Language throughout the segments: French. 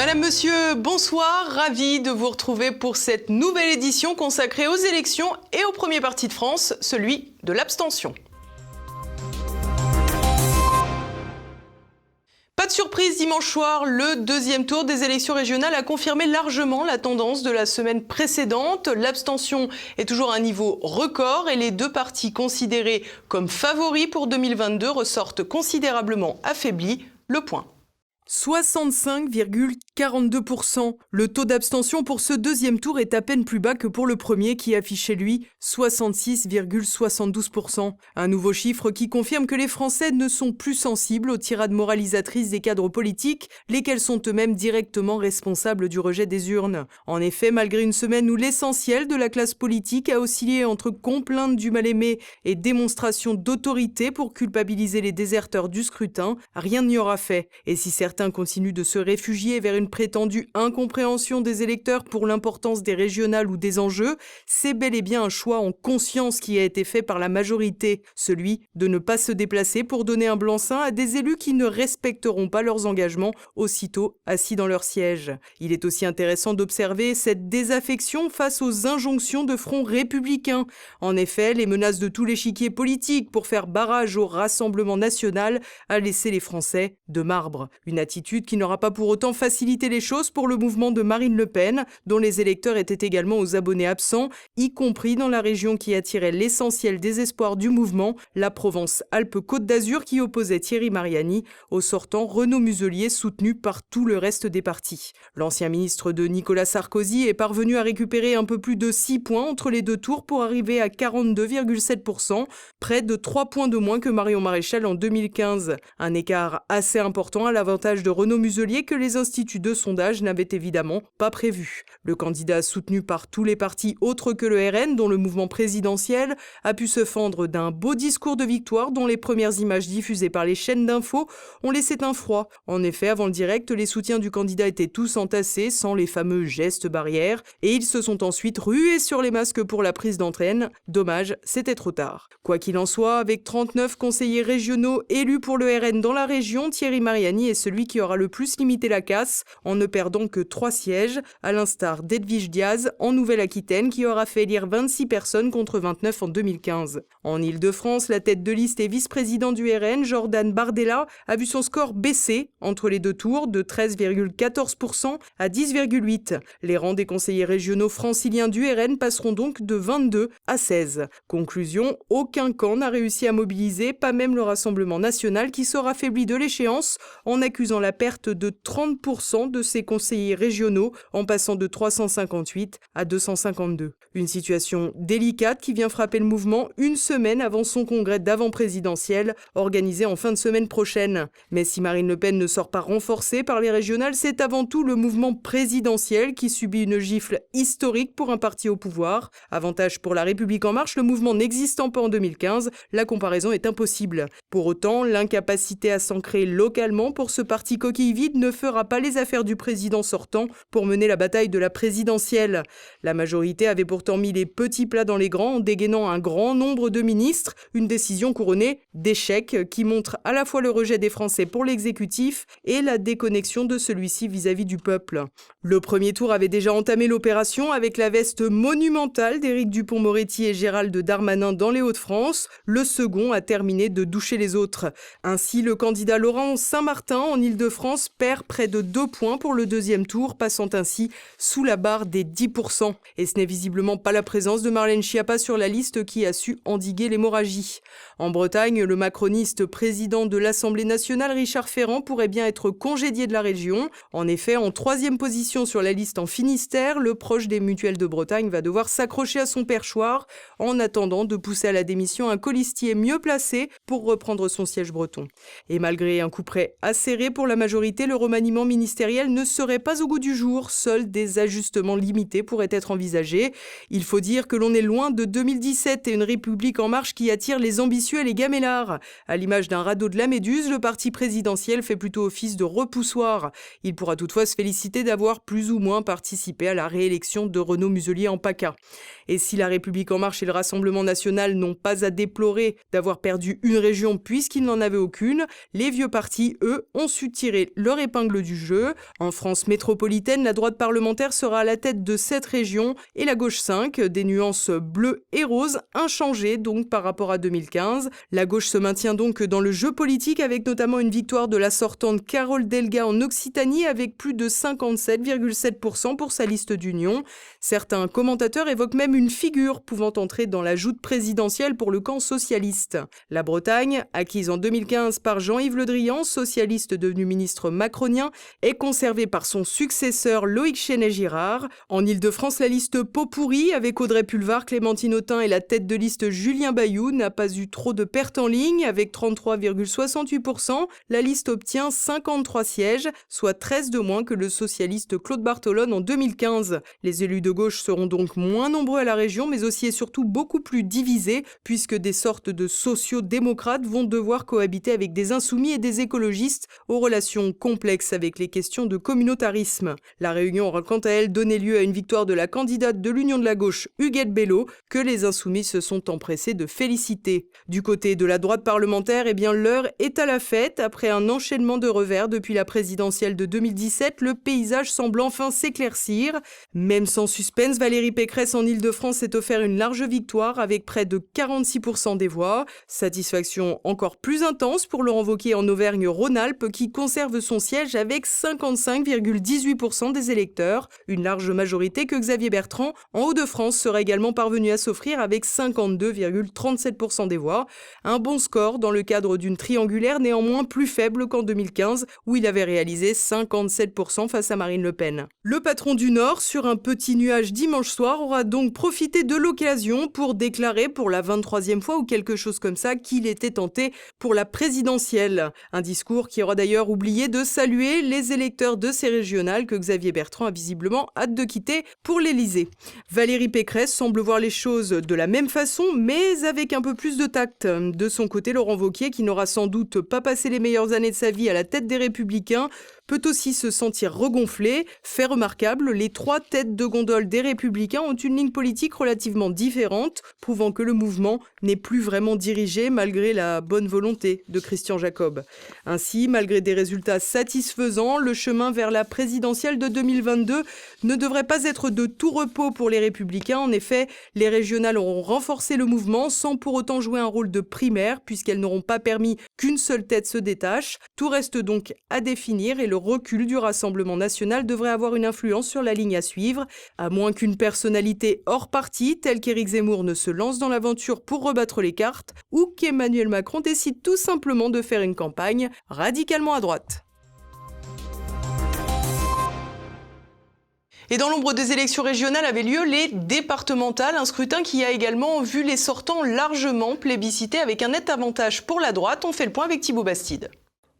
Madame, Monsieur, bonsoir, ravi de vous retrouver pour cette nouvelle édition consacrée aux élections et au premier parti de France, celui de l'abstention. Pas de surprise, dimanche soir, le deuxième tour des élections régionales a confirmé largement la tendance de la semaine précédente. L'abstention est toujours à un niveau record et les deux partis considérés comme favoris pour 2022 ressortent considérablement affaiblis. Le point. 65,42%. Le taux d'abstention pour ce deuxième tour est à peine plus bas que pour le premier qui affichait lui 66,72%. Un nouveau chiffre qui confirme que les Français ne sont plus sensibles aux tirades moralisatrices des cadres politiques, lesquels sont eux-mêmes directement responsables du rejet des urnes. En effet, malgré une semaine où l'essentiel de la classe politique a oscillé entre complaintes du mal-aimé et démonstrations d'autorité pour culpabiliser les déserteurs du scrutin, rien n'y aura fait. Et si certains continuent de se réfugier vers une prétendue incompréhension des électeurs pour l'importance des régionales ou des enjeux, c'est bel et bien un choix en conscience qui a été fait par la majorité, celui de ne pas se déplacer pour donner un blanc-seing à des élus qui ne respecteront pas leurs engagements aussitôt assis dans leur siège. Il est aussi intéressant d'observer cette désaffection face aux injonctions de front républicain. En effet, les menaces de tout l'échiquier politique pour faire barrage au Rassemblement national a laissé les Français de marbre. Une attitude qui n'aura pas pour autant facilité les choses pour le mouvement de Marine Le Pen, dont les électeurs étaient également aux abonnés absents, y compris dans la région qui attirait l'essentiel des espoirs du mouvement, la Provence-Alpes-Côte d'Azur qui opposait Thierry Mariani au sortant Renaud Muselier soutenu par tout le reste des partis. L'ancien ministre de Nicolas Sarkozy est parvenu à récupérer un peu plus de 6 points entre les deux tours pour arriver à 42,7%, près de 3 points de moins que Marion Maréchal en 2015. Un écart assez important à l'avantage de Renaud Muselier que les instituts de sondage n'avaient évidemment pas prévu. Le candidat soutenu par tous les partis autres que le RN, dont le mouvement présidentiel, a pu se fendre d'un beau discours de victoire dont les premières images diffusées par les chaînes d'infos ont laissé un froid. En effet, avant le direct, les soutiens du candidat étaient tous entassés sans les fameux gestes barrières et ils se sont ensuite rués sur les masques pour la prise d'entraîne. Dommage, c'était trop tard. Quoi qu'il en soit, avec 39 conseillers régionaux élus pour le RN dans la région, Thierry Mariani est celui qui aura le plus limité la casse en ne perdant que 3 sièges, à l'instar d'Edwige Diaz en Nouvelle-Aquitaine qui aura fait élire 26 personnes contre 29 en 2015. En Île-de-France, la tête de liste et vice-président du RN, Jordan Bardella, a vu son score baisser entre les deux tours de 13,14% à 10,8%. Les rangs des conseillers régionaux franciliens du RN passeront donc de 22 à 16. Conclusion, aucun camp n'a réussi à mobiliser, pas même le Rassemblement national qui sera affaibli de l'échéance en accusant la perte de 30% de ses conseillers régionaux en passant de 358 à 252. Une situation délicate qui vient frapper le mouvement une semaine avant son congrès d'avant-présidentiel organisé en fin de semaine prochaine. Mais si Marine Le Pen ne sort pas renforcée par les régionales, c'est avant tout le mouvement présidentiel qui subit une gifle historique pour un parti au pouvoir. Avantage pour La République En Marche, le mouvement n'existant pas en 2015, la comparaison est impossible. Pour autant, l'incapacité à s'ancrer localement pour ce parti coquille vide ne fera pas les affaires du président sortant pour mener la bataille de la présidentielle. La majorité avait pourtant mis les petits plats dans les grands en dégainant un grand nombre de ministres, une décision couronnée d'échec qui montre à la fois le rejet des Français pour l'exécutif et la déconnexion de celui-ci vis-à-vis du peuple. Le premier tour avait déjà entamé l'opération avec la veste monumentale d'Éric Dupond-Moretti et Gérald Darmanin dans les Hauts-de-France. Le second a terminé de doucher les autres. Ainsi, le candidat Laurent Saint-Martin en Île-de-France perd près de 2 points pour le deuxième tour, passant ainsi sous la barre des 10%. Et ce n'est visiblement pas la présence de Marlène Schiappa sur la liste qui a su endiguer l'hémorragie. En Bretagne, le macroniste président de l'Assemblée nationale, Richard Ferrand, pourrait bien être congédié de la région. En effet, en 3e position sur la liste en Finistère, le proche des Mutuelles de Bretagne va devoir s'accrocher à son perchoir en attendant de pousser à la démission un colistier mieux placé pour reprendre son siège breton. Et malgré un couperet acéré pour la majorité, le remaniement ministériel ne serait pas au goût du jour. Seuls des ajustements limités pourraient être envisagés. Il faut dire que l'on est loin de 2017 et une République en marche qui attire les ambitieux et les gamellards. À l'image d'un radeau de la Méduse, le parti présidentiel fait plutôt office de repoussoir. Il pourra toutefois se féliciter d'avoir plus ou moins participé à la réélection de Renaud Muselier en PACA. Et si la République en marche et le Rassemblement national n'ont pas à déplorer d'avoir perdu une région puisqu'ils n'en avaient aucune, les vieux partis, eux, ont su tirer leur épingle du jeu. En France métropolitaine, la droite parlementaire sera à la tête de 7 régions et la gauche 5, des nuances bleues et roses, inchangées donc par rapport à 2015. La gauche se maintient donc dans le jeu politique avec notamment une victoire de la sortante Carole Delga en Occitanie avec plus de 57,7% pour sa liste d'union. Certains commentateurs évoquent même une figure pouvant entrer dans la joute présidentielle pour le camp socialiste. La Bretagne, acquise en 2015 par Jean-Yves Le Drian, socialiste devenu ministre macronien, est conservée par son successeur Loïc Chenet-Girard. En Île-de-France, la liste pot pourri avec Audrey Pulvar, Clémentine Autain et la tête de liste Julien Bayou n'a pas eu trop de pertes en ligne. Avec 33,68%, la liste obtient 53 sièges, soit 13 de moins que le socialiste Claude Bartolone en 2015. Les élus de gauche seront donc moins nombreux à la région, mais aussi et surtout beaucoup plus divisés, puisque des sortes de sociaux-démocrates vont devoir cohabiter avec des insoumis et des écologistes aux relations complexes avec les questions de communautarisme. La réunion aura quant à elle donné lieu à une victoire de la candidate de l'Union de la gauche, Huguette Bello, que les insoumis se sont empressés de féliciter. Du côté de la droite parlementaire, l'heure est à la fête. Après un enchaînement de revers depuis la présidentielle de 2017, le paysage semble enfin s'éclaircir. Même sans suspense, Valérie Pécresse en Île-de-France s'est offert une large victoire avec près de 46% des voix. Satisfaction encore plus intense pour Laurent Wauquiez en Auvergne-Rhône-Alpes qui conserve son siège avec 55,18% des électeurs. Une large majorité que Xavier Bertrand en Hauts-de-France sera également parvenu à s'offrir avec 52,37% des voix. Un bon score dans le cadre d'une triangulaire néanmoins plus faible qu'en 2015 où il avait réalisé 57% face à Marine Le Pen. Le patron du Nord, sur un petit nuage dimanche soir, aura donc profité de l'occasion pour déclarer pour la 23e fois ou quelque chose comme ça qu'il était tenté pour la présidentielle. Un discours qui aura d'ailleurs oublié de saluer les électeurs de ces régionales que Xavier Bertrand a visiblement hâte de quitter pour l'Élysée. Valérie Pécresse semble voir les choses de la même façon, mais avec un peu plus de tact. De son côté, Laurent Wauquiez, qui n'aura sans doute pas passé les meilleures années de sa vie à la tête des Républicains, peut aussi se sentir regonflé. Fait remarquable, les 3 têtes de gondole des Républicains ont une ligne politique relativement différente, prouvant que le mouvement n'est plus vraiment dirigé malgré la bonne volonté de Christian Jacob. Ainsi, malgré des résultats satisfaisants, le chemin vers la présidentielle de 2022 ne devrait pas être de tout repos pour les Républicains. En effet, les régionales auront renforcé le mouvement sans pour autant jouer un rôle de primaire puisqu'elles n'auront pas permis qu'une seule tête se détache. Tout reste donc à définir et le recul du Rassemblement national devrait avoir une influence sur la ligne à suivre, à moins qu'une personnalité hors parti, telle qu'Éric Zemmour, ne se lance dans l'aventure pour rebattre les cartes, ou qu'Emmanuel Macron décide tout simplement de faire une campagne radicalement à droite. Et dans l'ombre des élections régionales avaient lieu les départementales, un scrutin qui a également vu les sortants largement plébiscités avec un net avantage pour la droite. On fait le point avec Thibaut Bastide.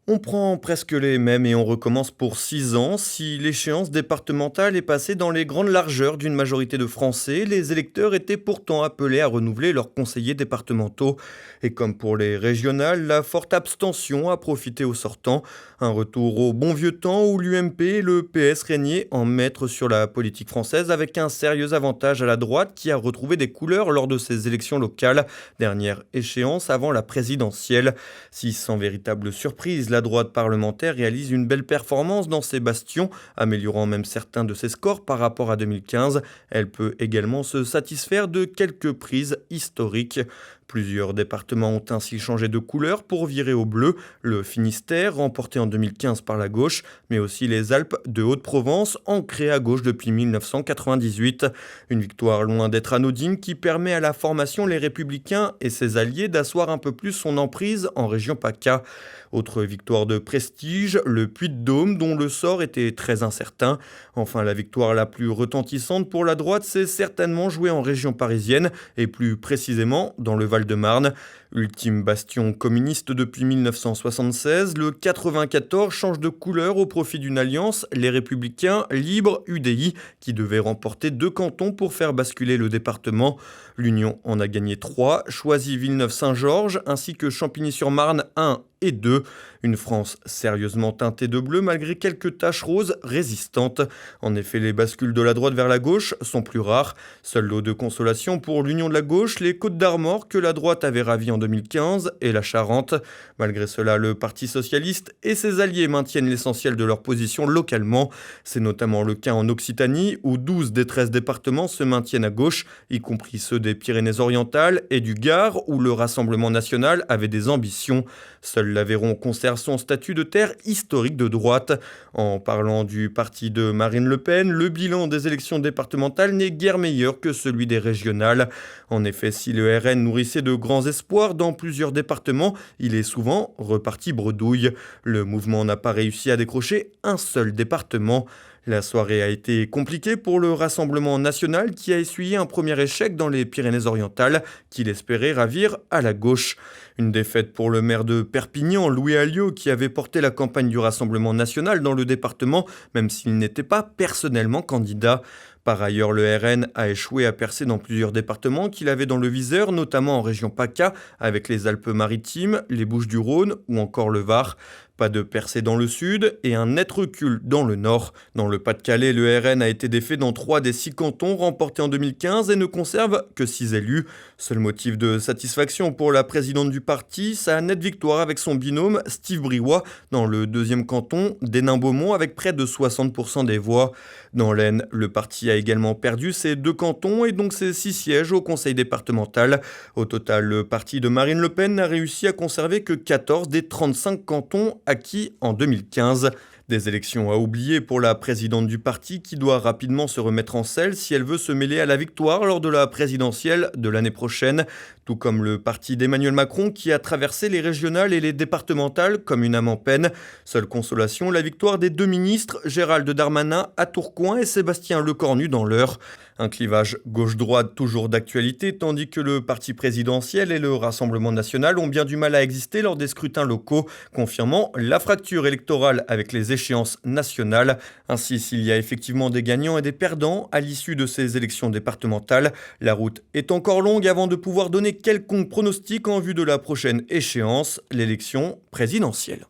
On prend presque les mêmes et on recommence pour 6 ans. Si l'échéance départementale est passée dans les grandes largeurs d'une majorité de Français, les électeurs étaient pourtant appelés à renouveler leurs conseillers départementaux. Et comme pour les régionales, la forte abstention a profité aux sortants. Un retour au bon vieux temps où l'UMP et le PS régnaient en maître sur la politique française avec un sérieux avantage à la droite qui a retrouvé des couleurs lors de ces élections locales, dernière échéance avant la présidentielle. Si sans véritable surprise, la droite parlementaire réalise une belle performance dans ses bastions, améliorant même certains de ses scores par rapport à 2015. Elle peut également se satisfaire de quelques prises historiques. Plusieurs départements ont ainsi changé de couleur pour virer au bleu. Le Finistère, remporté en 2015 par la gauche, mais aussi les Alpes de Haute-Provence, ancrées à gauche depuis 1998. Une victoire loin d'être anodine qui permet à la formation Les Républicains et ses alliés d'asseoir un peu plus son emprise en région PACA. Autre victoire de prestige, le Puy-de-Dôme, dont le sort était très incertain. Enfin, la victoire la plus retentissante pour la droite s'est certainement jouée en région parisienne, et plus précisément dans le Val-de-Marne. Ultime bastion communiste depuis 1976, le 94 change de couleur au profit d'une alliance, les Républicains, Libres, UDI, qui devait remporter 2 cantons pour faire basculer le département. L'Union en a gagné 3, choisi Villeneuve-Saint-Georges, ainsi que Champigny-sur-Marne 1 et 2. Une France sérieusement teintée de bleu malgré quelques taches roses résistantes. En effet, les bascules de la droite vers la gauche sont plus rares. Seul lot de consolation pour l'Union de la gauche, les Côtes d'Armor que la droite avait ravi en 2015 et la Charente. Malgré cela, le Parti socialiste et ses alliés maintiennent l'essentiel de leur position localement. C'est notamment le cas en Occitanie où 12 des 13 départements se maintiennent à gauche, y compris ceux des Pyrénées-Orientales et du Gard où le Rassemblement national avait des ambitions. Seul l'Aveyron conserve son statut de terre historique de droite. En parlant du parti de Marine Le Pen, le bilan des élections départementales n'est guère meilleur que celui des régionales. En effet, si le RN nourrissait de grands espoirs dans plusieurs départements, il est souvent reparti bredouille. Le mouvement n'a pas réussi à décrocher un seul département. La soirée a été compliquée pour le Rassemblement national qui a essuyé un premier échec dans les Pyrénées-Orientales qu'il espérait ravir à la gauche. Une défaite pour le maire de Perpignan, Louis Alliot, qui avait porté la campagne du Rassemblement national dans le département, même s'il n'était pas personnellement candidat. Par ailleurs, le RN a échoué à percer dans plusieurs départements qu'il avait dans le viseur, notamment en région PACA, avec les Alpes-Maritimes, les Bouches-du-Rhône ou encore le Var. Pas de percée dans le sud et un net recul dans le nord. Dans le Pas-de-Calais, le RN a été défait dans 3 des 6 cantons remportés en 2015 et ne conserve que 6 élus. Seul motif de satisfaction pour la présidente du parti, sa nette victoire avec son binôme Steve Briouat dans le 2e canton d'Hénin-Beaumont avec près de 60% des voix. Dans l'Aisne, le parti a également perdu ses 2 cantons et donc ses 6 sièges au conseil départemental. Au total, le parti de Marine Le Pen n'a réussi à conserver que 14 des 35 cantons acquis en 2015. Des élections à oublier pour la présidente du parti qui doit rapidement se remettre en selle si elle veut se mêler à la victoire lors de la présidentielle de l'année prochaine. Tout comme le parti d'Emmanuel Macron qui a traversé les régionales et les départementales comme une âme en peine. Seule consolation, la victoire des 2 ministres, Gérald Darmanin à Tourcoing et Sébastien Lecornu dans l'Eure. Un clivage gauche-droite toujours d'actualité, tandis que le parti présidentiel et le Rassemblement national ont bien du mal à exister lors des scrutins locaux, confirmant la fracture électorale avec les échéances nationales. Ainsi, s'il y a effectivement des gagnants et des perdants à l'issue de ces élections départementales, la route est encore longue avant de pouvoir donner quelconque pronostic en vue de la prochaine échéance, l'élection présidentielle.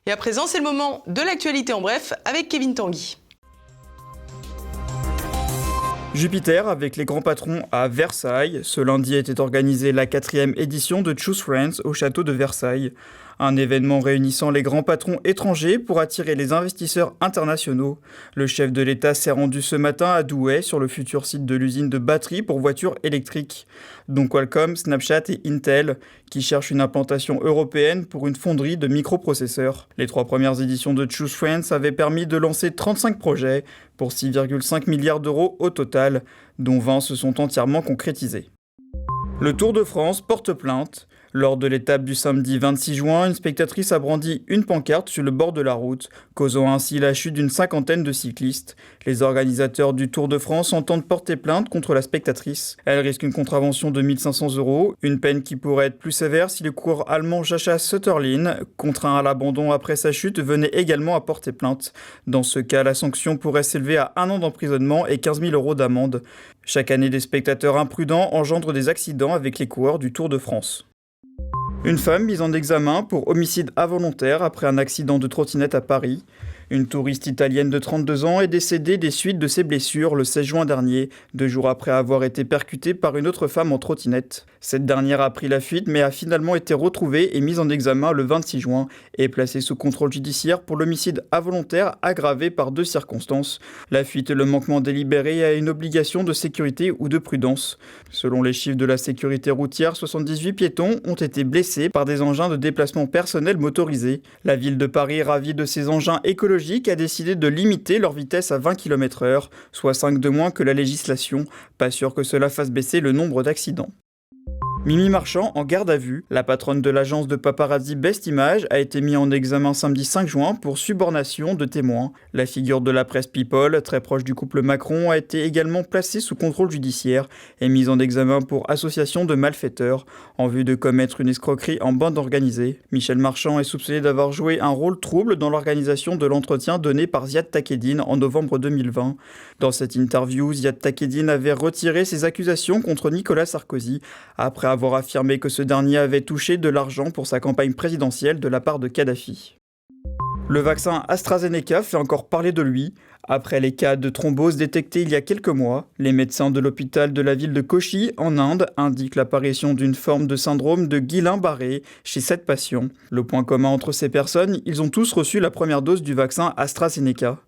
Et à présent, c'est le moment de l'actualité en bref avec Kevin Tanguy. Jupiter avec les grands patrons à Versailles. Ce lundi était organisée la 4e édition de Choose Friends au château de Versailles. Un événement réunissant les grands patrons étrangers pour attirer les investisseurs internationaux. Le chef de l'État s'est rendu ce matin à Douai sur le futur site de l'usine de batteries pour voitures électriques, dont Qualcomm, Snapchat et Intel, qui cherchent une implantation européenne pour une fonderie de microprocesseurs. Les 3 premières éditions de Choose Friends avaient permis de lancer 35 projets pour 6,5 milliards d'euros au total, dont 20 se sont entièrement concrétisés. Le Tour de France porte plainte. Lors de l'étape du samedi 26 juin, une spectatrice a brandi une pancarte sur le bord de la route, causant ainsi la chute d'une 50aine de cyclistes. Les organisateurs du Tour de France entendent porter plainte contre la spectatrice. Elle risque une contravention de 1 500 €, une peine qui pourrait être plus sévère si le coureur allemand Jacha Sütterlin, contraint à l'abandon après sa chute, venait également à porter plainte. Dans ce cas, la sanction pourrait s'élever à 1 an d'emprisonnement et 15 000 € d'amende. Chaque année, des spectateurs imprudents engendrent des accidents avec les coureurs du Tour de France. Une femme mise en examen pour homicide involontaire après un accident de trottinette à Paris. Une touriste italienne de 32 ans est décédée des suites de ses blessures le 16 juin dernier, 2 jours après avoir été percutée par une autre femme en trottinette. Cette dernière a pris la fuite mais a finalement été retrouvée et mise en examen le 26 juin et placée sous contrôle judiciaire pour l'homicide involontaire aggravé par 2 circonstances, la fuite et le manquement délibéré à une obligation de sécurité ou de prudence. Selon les chiffres de la sécurité routière, 78 piétons ont été blessés par des engins de déplacement personnel motorisés. La ville de Paris, ravie de ces engins écologiques, a décidé de limiter leur vitesse à 20 km/h, soit 5 de moins que la législation. Pas sûr que cela fasse baisser le nombre d'accidents. Mimi Marchand en garde à vue. La patronne de l'agence de paparazzi Best Image a été mise en examen samedi 5 juin pour subornation de témoins. La figure de la presse People, très proche du couple Macron, a été également placée sous contrôle judiciaire et mise en examen pour association de malfaiteurs en vue de commettre une escroquerie en bande organisée. Michel Marchand est soupçonné d'avoir joué un rôle trouble dans l'organisation de l'entretien donné par Ziad Takieddine en novembre 2020. Dans cette interview, Ziad Takieddine avait retiré ses accusations contre Nicolas Sarkozy après avoir affirmé que ce dernier avait touché de l'argent pour sa campagne présidentielle de la part de Kadhafi. Le vaccin AstraZeneca fait encore parler de lui. Après les cas de thrombose détectés il y a quelques mois, les médecins de l'hôpital de la ville de Kochi, en Inde, indiquent l'apparition d'une forme de syndrome de Guillain-Barré chez 7 patients. Le point commun entre ces personnes, ils ont tous reçu la première dose du vaccin AstraZeneca.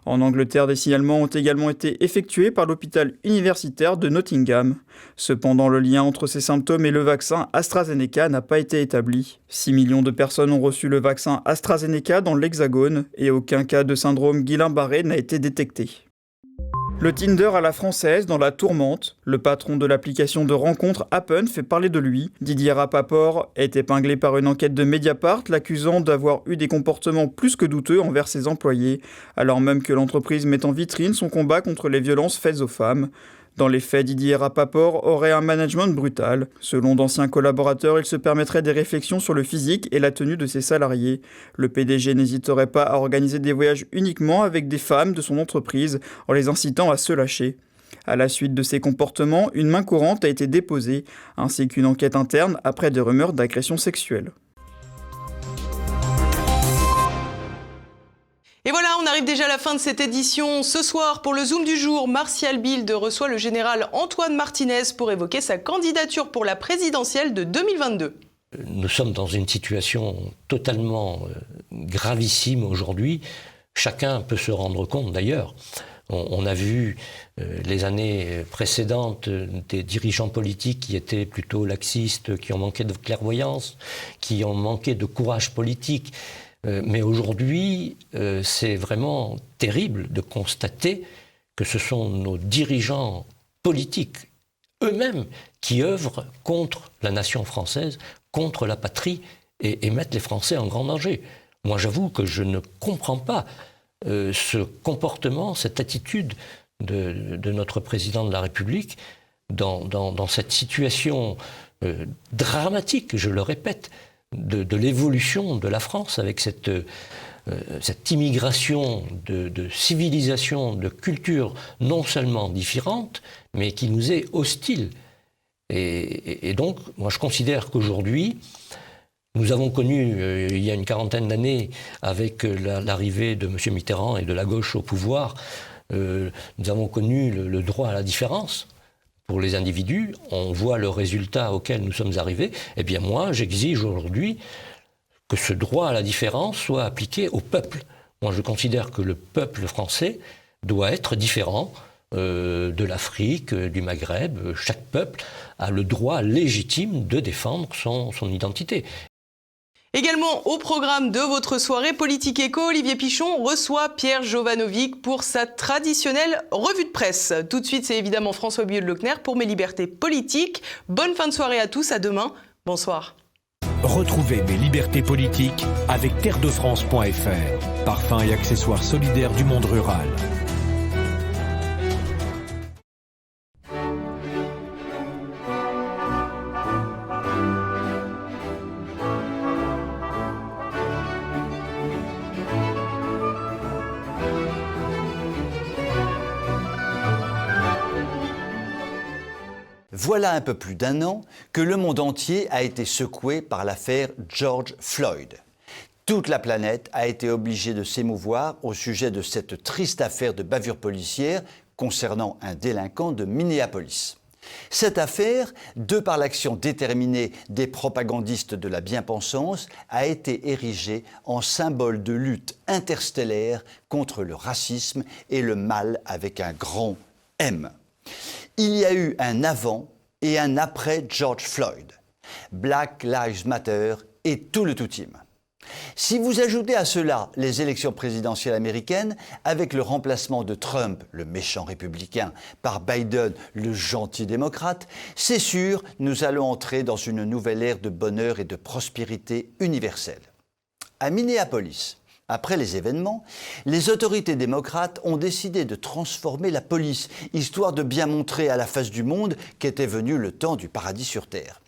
En Angleterre, des signalements ont également été effectués par l'hôpital universitaire de Nottingham. Cependant, le lien entre ces symptômes et le vaccin AstraZeneca n'a pas été établi. 6 millions de personnes ont reçu le vaccin AstraZeneca dans l'Hexagone et aucun cas de syndrome Guillain-Barré n'a été détecté. Le Tinder à la française dans la tourmente, le patron de l'application de rencontre Happen fait parler de lui. Didier Rapaport est épinglé par une enquête de Mediapart l'accusant d'avoir eu des comportements plus que douteux envers ses employés, alors même que l'entreprise met en vitrine son combat contre les violences faites aux femmes. Dans les faits, Didier Rapaport aurait un management brutal. Selon d'anciens collaborateurs, il se permettrait des réflexions sur le physique et la tenue de ses salariés. Le PDG n'hésiterait pas à organiser des voyages uniquement avec des femmes de son entreprise, en les incitant à se lâcher. À la suite de ces comportements, une main courante a été déposée, ainsi qu'une enquête interne après des rumeurs d'agression sexuelle. Et voilà, on arrive déjà à la fin de cette édition. Ce soir, pour le Zoom du jour, Martial Bild reçoit le général Antoine Martinez pour évoquer sa candidature pour la présidentielle de 2022. Nous sommes dans une situation totalement gravissime aujourd'hui. Chacun peut se rendre compte d'ailleurs. On a vu les années précédentes des dirigeants politiques qui étaient plutôt laxistes, qui ont manqué de clairvoyance, qui ont manqué de courage politique. Mais aujourd'hui, c'est vraiment terrible de constater que ce sont nos dirigeants politiques eux-mêmes qui œuvrent contre la nation française, contre la patrie et mettent les Français en grand danger. Moi, j'avoue que je ne comprends pas ce comportement, cette attitude de notre président de la République dans cette situation dramatique, je le répète, de l'évolution de la France avec cette immigration de civilisation, de culture non seulement différente, mais qui nous est hostile. Et donc, moi je considère qu'aujourd'hui, nous avons connu, il y a une quarantaine d'années, avec l'arrivée de M. Mitterrand et de la gauche au pouvoir, nous avons connu le droit à la différence. Pour les individus, on voit le résultat auquel nous sommes arrivés. Eh bien moi, j'exige aujourd'hui que ce droit à la différence soit appliqué au peuple. Moi, je considère que le peuple français doit être différent de l'Afrique, du Maghreb. Chaque peuple a le droit légitime de défendre son identité. Également au programme de votre soirée Politique Éco, Olivier Pichon reçoit Pierre Jovanovic pour sa traditionnelle revue de presse. Tout de suite, c'est évidemment François Bieux-Leclerc pour Mes Libertés Politiques. Bonne fin de soirée à tous, à demain. Bonsoir. Retrouvez Mes Libertés Politiques avec terredefrance.fr, parfum et accessoires solidaires du monde rural. Voilà un peu plus d'un an que le monde entier a été secoué par l'affaire George Floyd. Toute la planète a été obligée de s'émouvoir au sujet de cette triste affaire de bavure policière concernant un délinquant de Minneapolis. Cette affaire, de par l'action déterminée des propagandistes de la bien-pensance, a été érigée en symbole de lutte interstellaire contre le racisme et le mal avec un grand M. Il y a eu un avant et un après George Floyd. Black Lives Matter et tout le tout-team. Si vous ajoutez à cela les élections présidentielles américaines, avec le remplacement de Trump, le méchant républicain, par Biden, le gentil démocrate, c'est sûr, nous allons entrer dans une nouvelle ère de bonheur et de prospérité universelle. À Minneapolis, après les événements, les autorités démocrates ont décidé de transformer la police, histoire de bien montrer à la face du monde qu'était venu le temps du paradis sur Terre.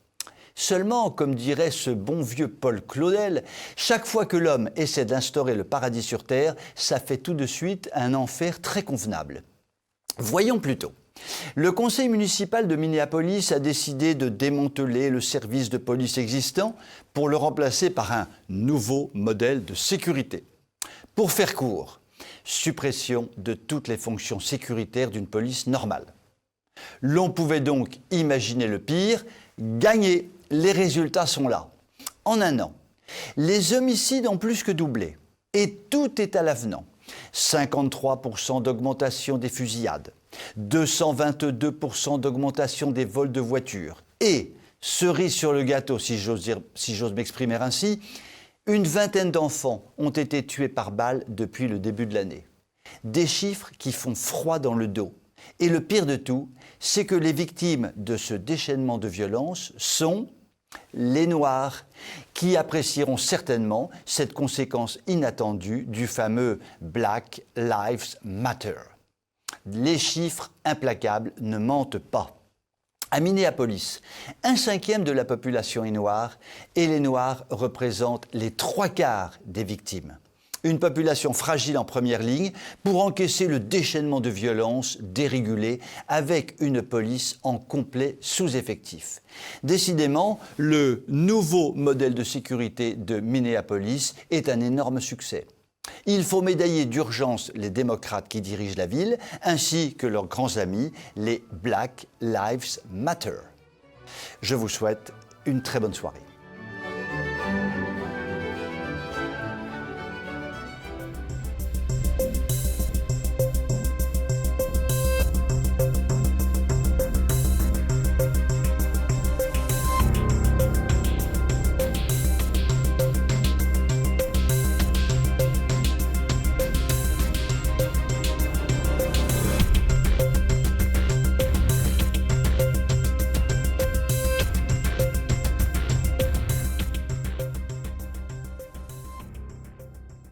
Seulement, comme dirait ce bon vieux Paul Claudel, chaque fois que l'homme essaie d'instaurer le paradis sur Terre, ça fait tout de suite un enfer très convenable. Voyons plutôt. Le conseil municipal de Minneapolis a décidé de démanteler le service de police existant pour le remplacer par un nouveau modèle de sécurité. Pour faire court, suppression de toutes les fonctions sécuritaires d'une police normale. L'on pouvait donc imaginer le pire, gagner, les résultats sont là. En un an, les homicides ont plus que doublé et tout est à l'avenant. 53% d'augmentation des fusillades, 222% d'augmentation des vols de voitures et, cerise sur le gâteau si j'ose m'exprimer ainsi, une vingtaine d'enfants ont été tués par balle depuis le début de l'année. Des chiffres qui font froid dans le dos. Et le pire de tout, c'est que les victimes de ce déchaînement de violence sont les Noirs, qui apprécieront certainement cette conséquence inattendue du fameux Black Lives Matter. Les chiffres implacables ne mentent pas. À Minneapolis, 1/5 de la population est noire et les Noirs représentent les 3/4 des victimes. Une population fragile en première ligne pour encaisser le déchaînement de violence dérégulé avec une police en complet sous-effectif. Décidément, le nouveau modèle de sécurité de Minneapolis est un énorme succès. Il faut médailler d'urgence les démocrates qui dirigent la ville, ainsi que leurs grands amis, les Black Lives Matter. Je vous souhaite une très bonne soirée.